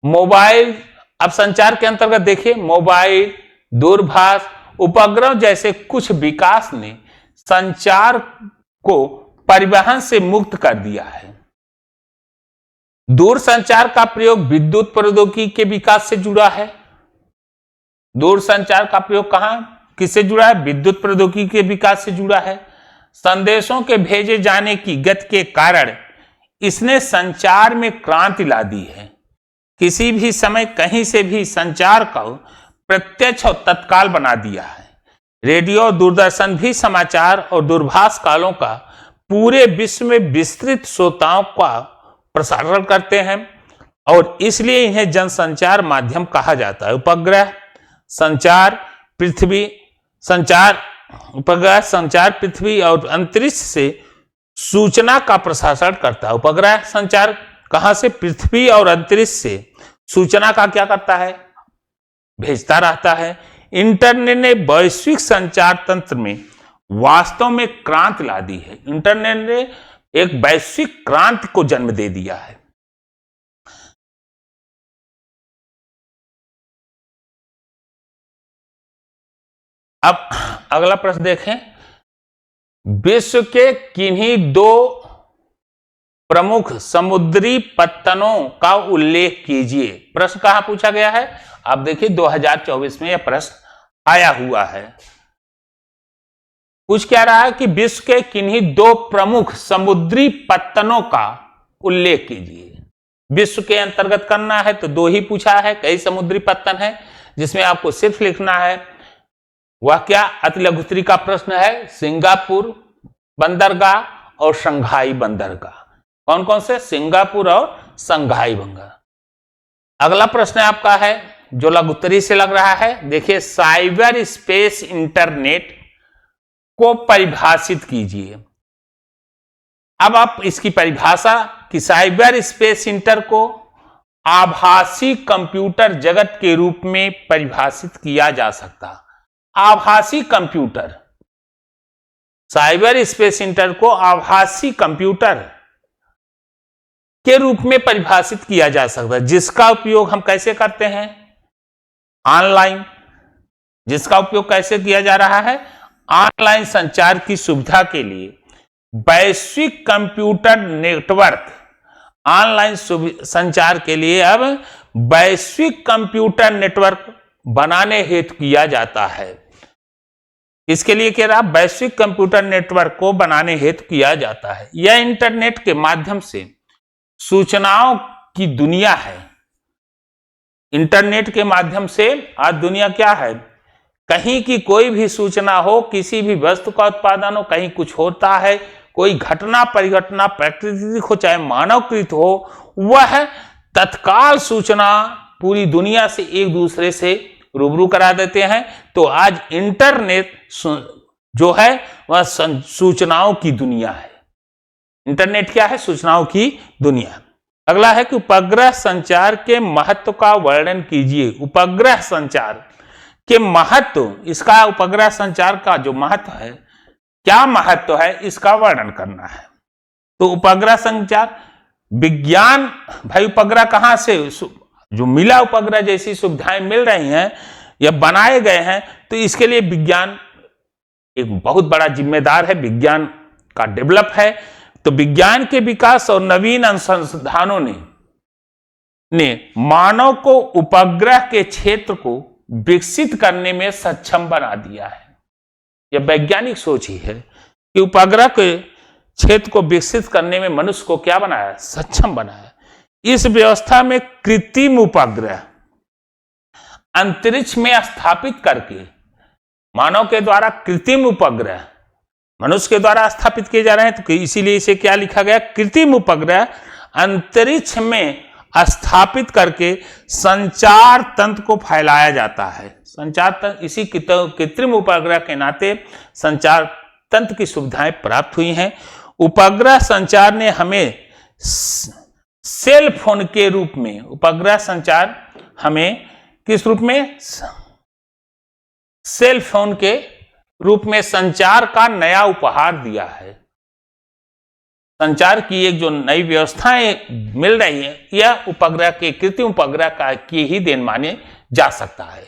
मोबाइल, अब संचार के अंतर्गत देखिए, मोबाइल, दूरभाष, उपग्रह जैसे कुछ विकास ने संचार को परिवहन से मुक्त कर दिया है। दूर संचार का प्रयोग विद्युत प्रौद्योगिकी के विकास से जुड़ा है। दूर संचार का प्रयोग कहां, किससे जुड़ा है? विद्युत प्रौद्योगिकी के विकास से जुड़ा है। संदेशों के भेजे जाने की गति के कारण इसने संचार में क्रांति ला दी है। किसी भी समय कहीं से भी संचार को प्रत्यक्ष और तत्काल बना दिया है। रेडियो और दूरदर्शन भी समाचार और दूरभाष कालों का पूरे विश्व में विस्तृत श्रोताओं का प्रसारण करते हैं और इसलिए इन्हें जनसंचार माध्यम कहा जाता है। उपग्रह संचार पृथ्वी और अंतरिक्ष से सूचना का प्रसारण करता है। उपग्रह संचार कहां से? पृथ्वी और अंतरिक्ष से सूचना का क्या करता है? भेजता रहता है। इंटरनेट ने वैश्विक संचार तंत्र में वास्तव में क्रांति ला दी है। इंटरनेट ने एक वैश्विक क्रांति को जन्म दे दिया है। अब अगला प्रश्न देखें, विश्व के किन्हीं दो प्रमुख समुद्री पत्तनों का उल्लेख कीजिए। प्रश्न कहां पूछा गया है? आप देखिए 2024 में यह प्रश्न आया हुआ है। पूछ क्या रहा है कि विश्व के किन्हीं दो प्रमुख समुद्री पत्तनों का उल्लेख कीजिए। विश्व के अंतर्गत करना है तो दो ही पूछा है। कई समुद्री पत्तन है जिसमें आपको सिर्फ लिखना है वह क्या? अति लघु उत्तरी का प्रश्न है। सिंगापुर बंदरगाह और शंघाई बंदरगाह। कौन कौन से? सिंगापुर और शंघाई बंदरगाह। अगला प्रश्न आपका है जो लघु उत्तरी से लग रहा है। देखिए, साइबर स्पेस इंटरनेट को परिभाषित कीजिए। अब आप इसकी परिभाषा कि साइबर स्पेस इंटर को आभासी कंप्यूटर जगत के रूप में परिभाषित किया जा सकता। आभासी कंप्यूटर, साइबर स्पेस इंटर को आभासी कंप्यूटर के रूप में परिभाषित किया जा सकता है जिसका उपयोग हम कैसे करते हैं? ऑनलाइन। जिसका उपयोग कैसे किया जा रहा है? ऑनलाइन संचार की सुविधा के लिए वैश्विक कंप्यूटर नेटवर्क। ऑनलाइन संचार के लिए अब वैश्विक कंप्यूटर नेटवर्क बनाने हेतु किया जाता है। इसके लिए कह रहा, वैश्विक कंप्यूटर नेटवर्क को बनाने हेतु किया जाता है। यह इंटरनेट के माध्यम से सूचनाओं की दुनिया है। इंटरनेट के माध्यम से आज दुनिया क्या है? कहीं की कोई भी सूचना हो, किसी भी वस्तु का उत्पादन हो, कहीं कुछ होता है, कोई घटना परिघटना प्राकृतिक हो चाहे मानवकृत हो, वह तत्काल सूचना पूरी दुनिया से एक दूसरे से रूबरू करा देते हैं। तो आज इंटरनेट जो है वह सूचनाओं की दुनिया है। इंटरनेट क्या है? सूचनाओं की दुनिया। अगला है कि उपग्रह संचार के महत्व का वर्णन कीजिए। उपग्रह संचार के महत्व, इसका उपग्रह संचार का जो महत्व है, क्या महत्व है, इसका वर्णन करना है। तो उपग्रह संचार विज्ञान, भाई उपग्रह कहां से जो मिला, उपग्रह जैसी सुविधाएं मिल रही हैं या बनाए गए हैं, तो इसके लिए विज्ञान एक बहुत बड़ा जिम्मेदार है। विज्ञान का डेवलप है। तो विज्ञान के विकास और नवीन अनुसंधानों ने मानव को उपग्रह के क्षेत्र को विकसित करने में सक्षम बना दिया है। यह वैज्ञानिक सोच ही है कि उपग्रह के क्षेत्र को विकसित करने में मनुष्य को क्या बनाया? सक्षम बनाया। इस व्यवस्था में कृत्रिम उपग्रह अंतरिक्ष में स्थापित करके मानव के द्वारा कृत्रिम उपग्रह मनुष्य के द्वारा स्थापित किए जा रहे हैं। तो इसीलिए इसे क्या लिखा गया? कृत्रिम उपग्रह अंतरिक्ष में स्थापित करके संचार तंत्र को फैलाया जाता है। संचार तंत्र, इसी कृत्रिम उपग्रह के नाते संचार तंत्र की सुविधाएं प्राप्त हुई हैं। उपग्रह संचार ने हमें सेल फोन के रूप में, उपग्रह संचार हमें किस रूप में? सेल फोन के रूप में संचार का नया उपहार दिया है। संचार की एक जो नई व्यवस्थाएं मिल रही है, यह उपग्रह के, कृत्रिम उपग्रह का की ही देन माने जा सकता है।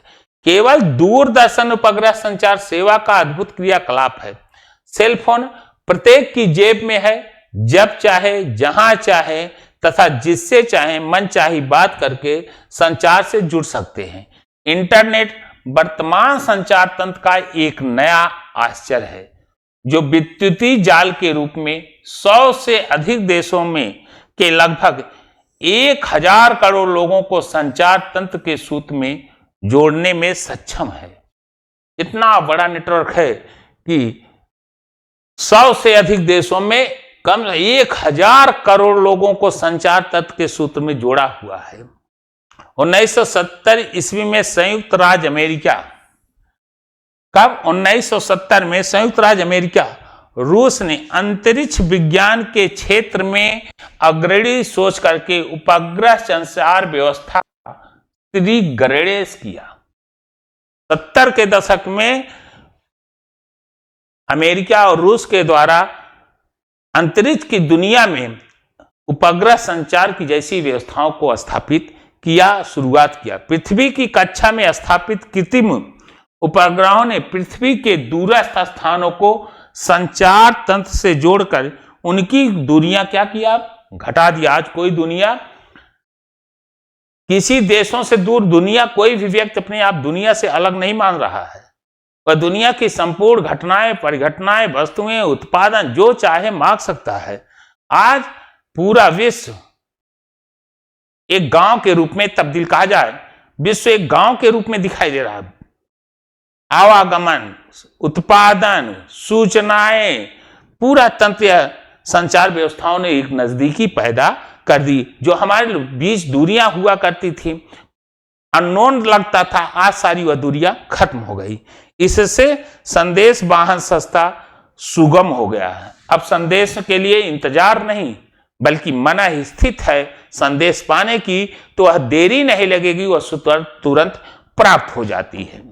केवल दूरदर्शन उपग्रह संचार सेवा का अद्भुत क्रियाकलाप है। सेल फोन प्रत्येक की जेब में है। जब चाहे, जहां चाहे तथा जिससे चाहे मन चाही बात करके संचार से जुड़ सकते हैं। इंटरनेट वर्तमान संचार तंत्र का एक नया आश्चर्य है जो विद्युतीय जाल के रूप में 100 से अधिक देशों में के लगभग 1000 करोड़ लोगों को संचार तंत्र के सूत्र में जोड़ने में सक्षम है। इतना बड़ा नेटवर्क है कि 100 से अधिक देशों में कम 1000 करोड़ लोगों को संचार तंत्र के सूत्र में जोड़ा हुआ है। 1970 ईस्वी में संयुक्त राज्य अमेरिका, कब 1970 में संयुक्त राज्य अमेरिका रूस ने अंतरिक्ष विज्ञान के क्षेत्र में अग्रणी सोच करके उपग्रह संचार व्यवस्था का श्रीगणेश किया। 70 के दशक में अमेरिका और रूस के द्वारा अंतरिक्ष की दुनिया में उपग्रह संचार की जैसी व्यवस्थाओं को स्थापित किया, शुरुआत किया। पृथ्वी की कक्षा में स्थापित कृत्रिम उपग्रहों ने पृथ्वी के दूरस्थ स्थानों को संचार तंत्र से जोड़कर उनकी दूरियां क्या किया, घटा दिया। आज कोई दुनिया, किसी देशों से दूर दुनिया, कोई भी व्यक्ति अपने आप दुनिया से अलग नहीं मान रहा है। वह दुनिया की संपूर्ण घटनाएं, परिघटनाएं, वस्तुएं, उत्पादन जो चाहे मांग सकता है। आज पूरा विश्व एक गांव के रूप में तब्दील, कहा जाए विश्व एक गांव के रूप में दिखाई दे रहा है। आवागमन, उत्पादन, सूचनाएं, पूरा तंत्र संचार व्यवस्थाओं ने एक नजदीकी पैदा कर दी। जो हमारे बीच दूरियां हुआ करती थी, अननोन लगता था, आज सारी वह दूरियां खत्म हो गई। इससे संदेश वाहन सस्ता, सुगम हो गया है। अब संदेश के लिए इंतजार नहीं, बल्कि मन स्थित है संदेश पाने की, तो वह देरी नहीं लगेगी, वह तुरंत प्राप्त हो जाती है।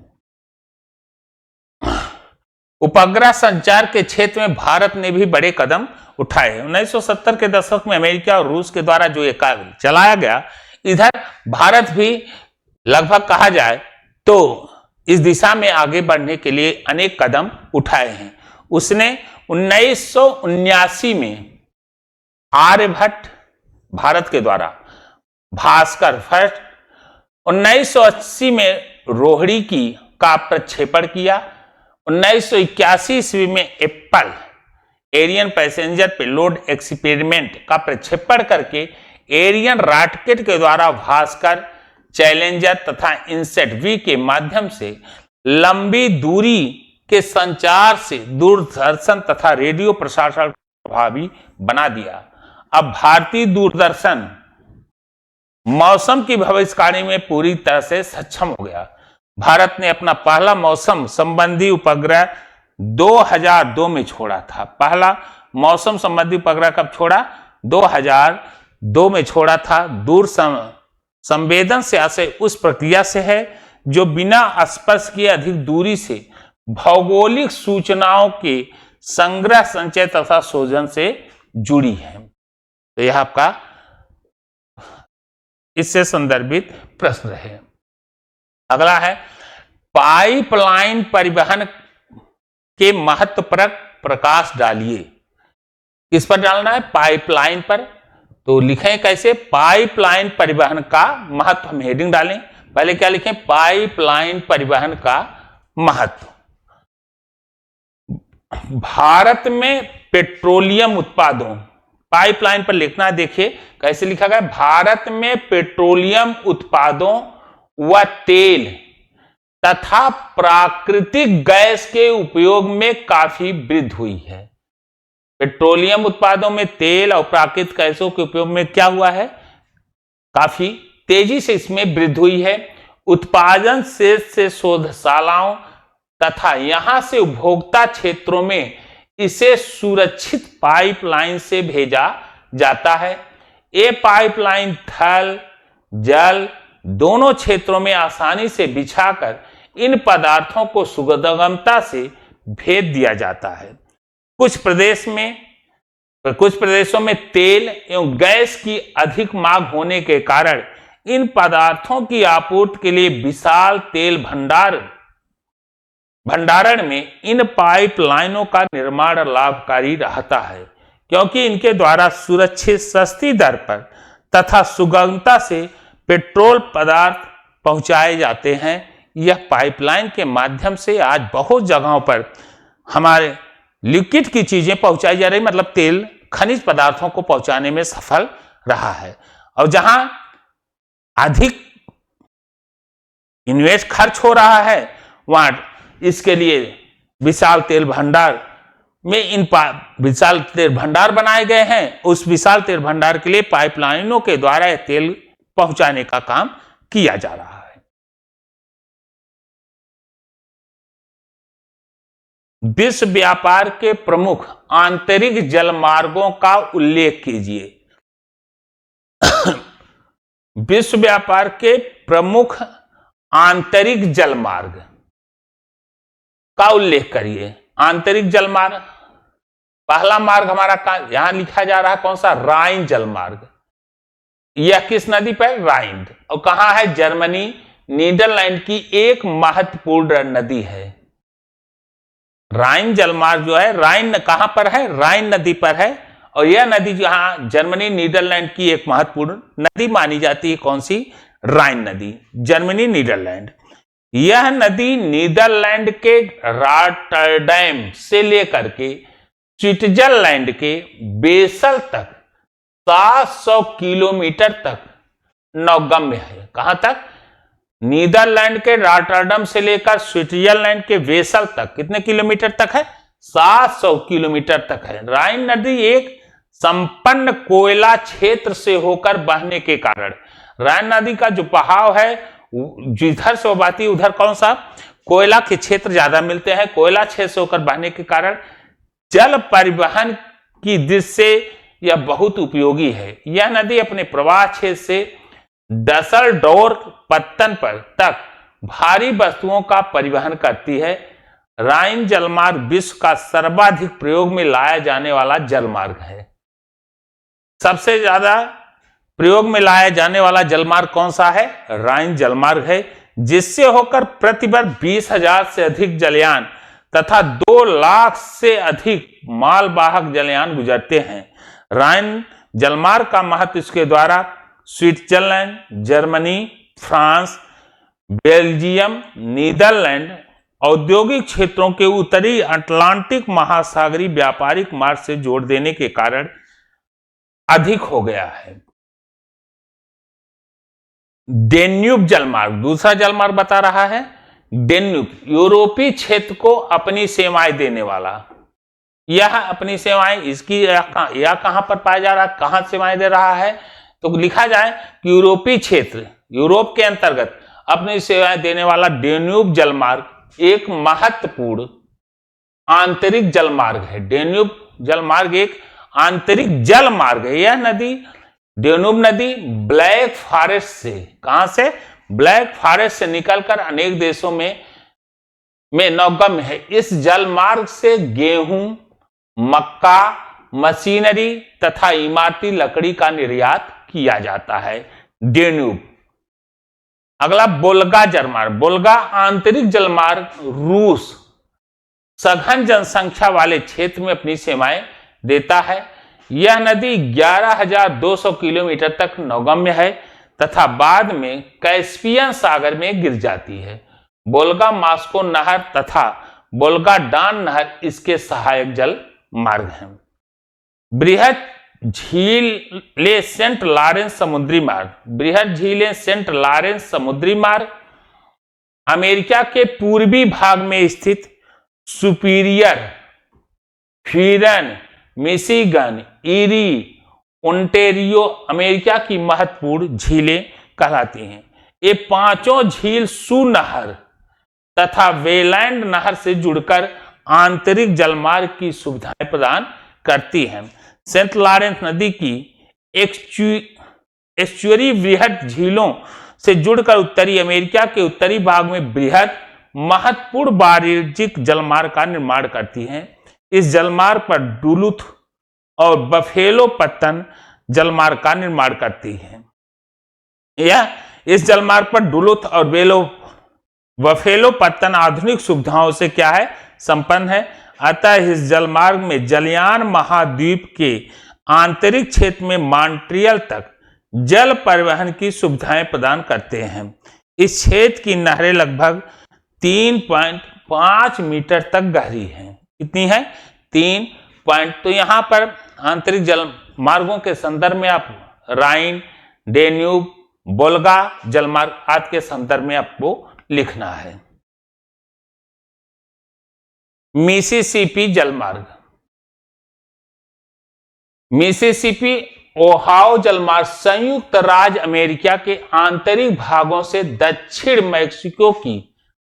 उपग्रह संचार के क्षेत्र में भारत ने भी बड़े कदम उठाए। 1970 के दशक में अमेरिका और रूस के द्वारा जो एक कार्य चलाया गया, इधर भारत भी लगभग कहा जाए तो इस दिशा में आगे बढ़ने के लिए अनेक कदम उठाए हैं। उसने 1979 में आर्यभट्ट भारत के द्वारा, भास्कर फर्स्ट, 1980 में रोहिणी का प्रक्षेपण किया। 1981 ईस्वी में APPLE Ariane passenger payload experiment का प्रक्षेपण करके एरियन रॉकेट के द्वारा भास्कर, चैलेंजर तथा इनसेट वी के माध्यम से लंबी दूरी के संचार से दूरदर्शन तथा रेडियो प्रसारण प्रभावी बना दिया। अब भारतीय दूरदर्शन मौसम की भविष्यवाणी में पूरी तरह से सक्षम हो गया। भारत ने अपना पहला मौसम संबंधी उपग्रह 2002 में छोड़ा था। पहला मौसम संबंधी उपग्रह कब छोड़ा? 2002 में छोड़ा था। दूर संवेदन से उस प्रक्रिया से है जो बिना स्पर्श किए अधिक दूरी से भौगोलिक सूचनाओं के संग्रह, संचय तथा शोधन से जुड़ी है। तो यह आपका इससे संदर्भित प्रश्न है। अगला है, पाइपलाइन परिवहन के महत्व पर प्रकाश डालिए। किस पर डालना है? पाइपलाइन पर। तो लिखें कैसे? पाइपलाइन परिवहन का महत्व। हम हेडिंग डालें, पहले क्या लिखें? पाइपलाइन परिवहन का महत्व। भारत में पेट्रोलियम उत्पादों, पाइपलाइन पर लिखना, देखिए कैसे लिखा गया। भारत में पेट्रोलियम उत्पादों व तेल तथा प्राकृतिक गैस के उपयोग में काफी वृद्धि हुई है। पेट्रोलियम उत्पादों में तेल और प्राकृतिक गैसों के उपयोग में क्या हुआ है? काफी तेजी से इसमें वृद्धि हुई है। उत्पादन से शोधशालाओं तथा यहां से उपभोक्ता क्षेत्रों में इसे सुरक्षित पाइपलाइन से भेजा जाता है। ये पाइपलाइन थल, जल दोनों क्षेत्रों में आसानी से बिछाकर इन पदार्थों को सुगमता से भेज दिया जाता है। कुछ प्रदेशों में तेल एवं गैस की अधिक मांग होने के कारण इन पदार्थों की आपूर्ति के लिए विशाल तेल भंडारण में इन पाइपलाइनों का निर्माण लाभकारी रहता है, क्योंकि इनके द्वारा सुरक्षित, सस्ती दर पर तथा सुगमता से पेट्रोल पदार्थ पहुंचाए जाते हैं। यह पाइपलाइन के माध्यम से आज बहुत जगहों पर हमारे लिक्विड की चीजें पहुंचाई जा रही, मतलब तेल, खनिज पदार्थों को पहुंचाने में सफल रहा है। और जहां अधिक इन्वेस्ट खर्च हो रहा है वहां इसके लिए विशाल तेल भंडार में विशाल तेल भंडार बनाए गए हैं। उस विशाल तेल भंडार के लिए पाइपलाइनों के द्वारा तेल पहुंचाने का काम किया जा रहा है। विश्व व्यापार के प्रमुख आंतरिक जलमार्गों का उल्लेख कीजिए। विश्व व्यापार के प्रमुख आंतरिक जलमार्ग का उल्लेख करिए। आंतरिक जलमार्ग, पहला मार्ग हमारा यहां लिखा जा रहा है कौन सा? राइन जलमार्ग। यह किस नदी पर? राइन। और कहां है? जर्मनी, नीदरलैंड की एक महत्वपूर्ण नदी है। राइन जलमार्ग जो है, राइन कहां पर है? राइन नदी पर है। और यह नदी जहां जर्मनी, नीदरलैंड की एक महत्वपूर्ण नदी मानी जाती है। कौन सी? राइन नदी, जर्मनी, नीदरलैंड। यह नदी नीदरलैंड के रॉटरडैम से लेकर के स्विट्जरलैंड के बेसल तक 700 किलोमीटर तक नौगम्य है। कहां तक? नीदरलैंड के रॉटरडैम से लेकर स्विट्जरलैंड के बेसल तक कितने किलोमीटर तक है? 700 किलोमीटर तक है। राइन नदी एक संपन्न कोयला क्षेत्र से होकर बहने के कारण, राइन नदी का जो बहाव है जिधर से बहती है उधर कौन सा? कोयला के क्षेत्र ज्यादा मिलते हैं। कोयला क्षेत्र से होकर बहने के कारण जल परिवहन की दृष्टि से यह बहुत उपयोगी है। यह नदी अपने प्रवाह क्षेत्र से डसलडोर्फ पत्तन पर तक भारी वस्तुओं का परिवहन करती है। राइन जलमार्ग विश्व का सर्वाधिक प्रयोग में लाया जाने वाला जलमार्ग है। सबसे ज्यादा प्रयोग में लाया जाने वाला जलमार्ग कौन सा है? राइन जलमार्ग है, जिससे होकर प्रतिवर्ष 20,000 से अधिक जलयान तथा 2 लाख से अधिक मालवाहक जलयान गुजरते हैं। राइन जलमार्ग का महत्व इसके द्वारा Switzerland, Germany, France, Belgium, Netherland औद्योगिक क्षेत्रों के उत्तरी अटलांटिक महासागरीय व्यापारिक मार्ग से जोड़ देने के कारण अधिक हो गया है। डेन्यूब जलमार्ग, दूसरा जलमार्ग बता रहा है। डेन्यूब यूरोपीय क्षेत्र को अपनी सेवाएं देने वाला, यह अपनी सेवाएं इसकी यह कहां पर पाया जा रहा है? कहां सेवाएं दे रहा है? तो लिखा जाए कि यूरोपीय क्षेत्र, यूरोप के अंतर्गत अपनी सेवाएं देने वाला डेन्यूब जलमार्ग एक महत्वपूर्ण आंतरिक जलमार्ग है। डेन्यूब जलमार्ग एक आंतरिक जलमार्ग है। यह नदी, डेन्यूब नदी ब्लैक फॉरेस्ट से, कहां से? ब्लैक फॉरेस्ट से निकलकर अनेक देशों में नौगम्य है। इस जलमार्ग से गेहूं, मक्का, मशीनरी तथा इमारती लकड़ी का निर्यात किया जाता है। डेन्यूब। अगला वोल्गा जलमार्ग। वोल्गा आंतरिक जलमार्ग रूस सघन जनसंख्या वाले क्षेत्र में अपनी सेवाएं देता है। यह नदी 11,200 किलोमीटर तक नौगम्य है तथा बाद में कैस्पियन सागर में गिर जाती है। वोल्गा मास्को नहर तथा वोल्गा डान नहर इसके सहायक जल मार्ग हैं। बृहद झीलें सेंट लॉरेंस समुद्री मार्ग। बृहद झीलें सेंट लॉरेंस समुद्री मार्ग अमेरिका के पूर्वी भाग में स्थित सुपीरियर, फ्रीडन, मिशिगन, ईरी, ओंटेरियो अमेरिका की महत्वपूर्ण झीलें कहलाती हैं। ये पांचों झील सू नहर तथा वेलैंड नहर से जुड़कर आंतरिक जलमार्ग की सुविधाएं प्रदान करती हैं। सेंट लॉरेंस नदी की एस्चुअरी बृहद झीलों से जुड़कर उत्तरी अमेरिका के उत्तरी भाग में बृहद महत्वपूर्ण वाणिज्यिक जलमार्ग का निर्माण करती हैं। इस जलमार्ग पर डुलुथ और बफेलो पत्तन जलमार्ग का निर्माण करती है। यह इस जलमार्ग पर डुलुथ और बफेलो पत्तन आधुनिक सुविधाओं से क्या है? संपन्न है। अतः इस जलमार्ग में जलयान महाद्वीप के आंतरिक क्षेत्र में मॉन्ट्रियल तक जल परिवहन की सुविधाएं प्रदान करते हैं। इस क्षेत्र की नहरें लगभग 3.5 मीटर तक गहरी हैं। कितनी है? 3 पॉइंट। तो यहां पर आंतरिक जल मार्गों के संदर्भ में आप राइन, डेन्यूब, वोल्गा जलमार्ग आदि के संदर्भ में आपको लिखना है। मिसिसिपी जलमार्ग, मिसिसिपी ओहायो जलमार्ग संयुक्त राज्य अमेरिका के आंतरिक भागों से दक्षिण मैक्सिको की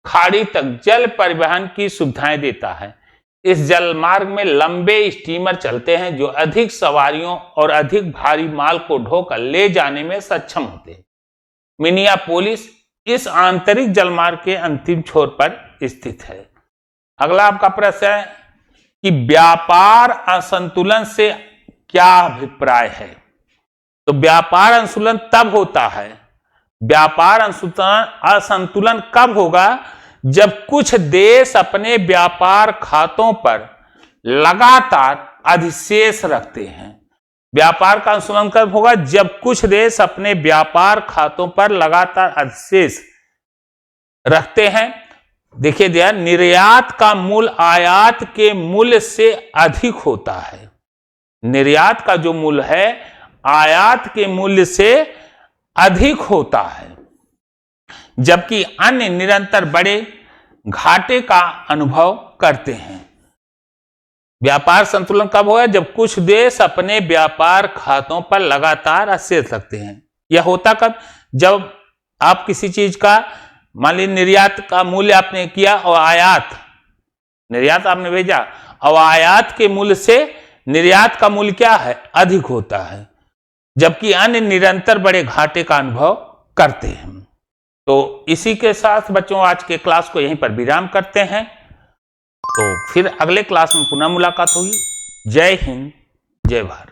खाड़ी तक जल परिवहन की सुविधाएं देता है। इस जलमार्ग में लंबे स्टीमर चलते हैं जो अधिक सवारियों और अधिक भारी माल को ढोकर ले जाने में सक्षम होते हैं। मिनियापोलिस इस आंतरिक जलमार्ग के अंतिम छोर पर स्थित है। अगला आपका प्रश्न है कि व्यापार असंतुलन से क्या अभिप्राय है। तो व्यापार असंतुलन तब होता है, व्यापार असंतुलन कब होगा जब कुछ देश अपने व्यापार खातों पर लगातार अधिशेष रखते हैं। व्यापार का असंतुलन कब होगा जब कुछ देश अपने व्यापार खातों पर लगातार अधिशेष रखते हैं। देखिए ध्यान, निर्यात का मूल्य आयात के मूल्य से अधिक होता है। निर्यात का जो मूल्य है आयात के मूल्य से अधिक होता है, जबकि अन्य निरंतर बड़े घाटे का अनुभव करते हैं। व्यापार संतुलन कब होगा जब कुछ देश अपने व्यापार खातों पर लगातार अधिशेष रखते हैं। यह होता कब, जब आप किसी चीज का मान लीजिए निर्यात का मूल्य आपने किया और निर्यात आपने भेजा और आयात के मूल्य से निर्यात का मूल्य क्या है, अधिक होता है, जबकि अन्य निरंतर बड़े घाटे का अनुभव करते हैं। तो इसी के साथ बच्चों आज के क्लास को यहीं पर विराम करते हैं। तो फिर अगले क्लास में पुनः मुलाकात होगी। जय हिंद, जय भारत।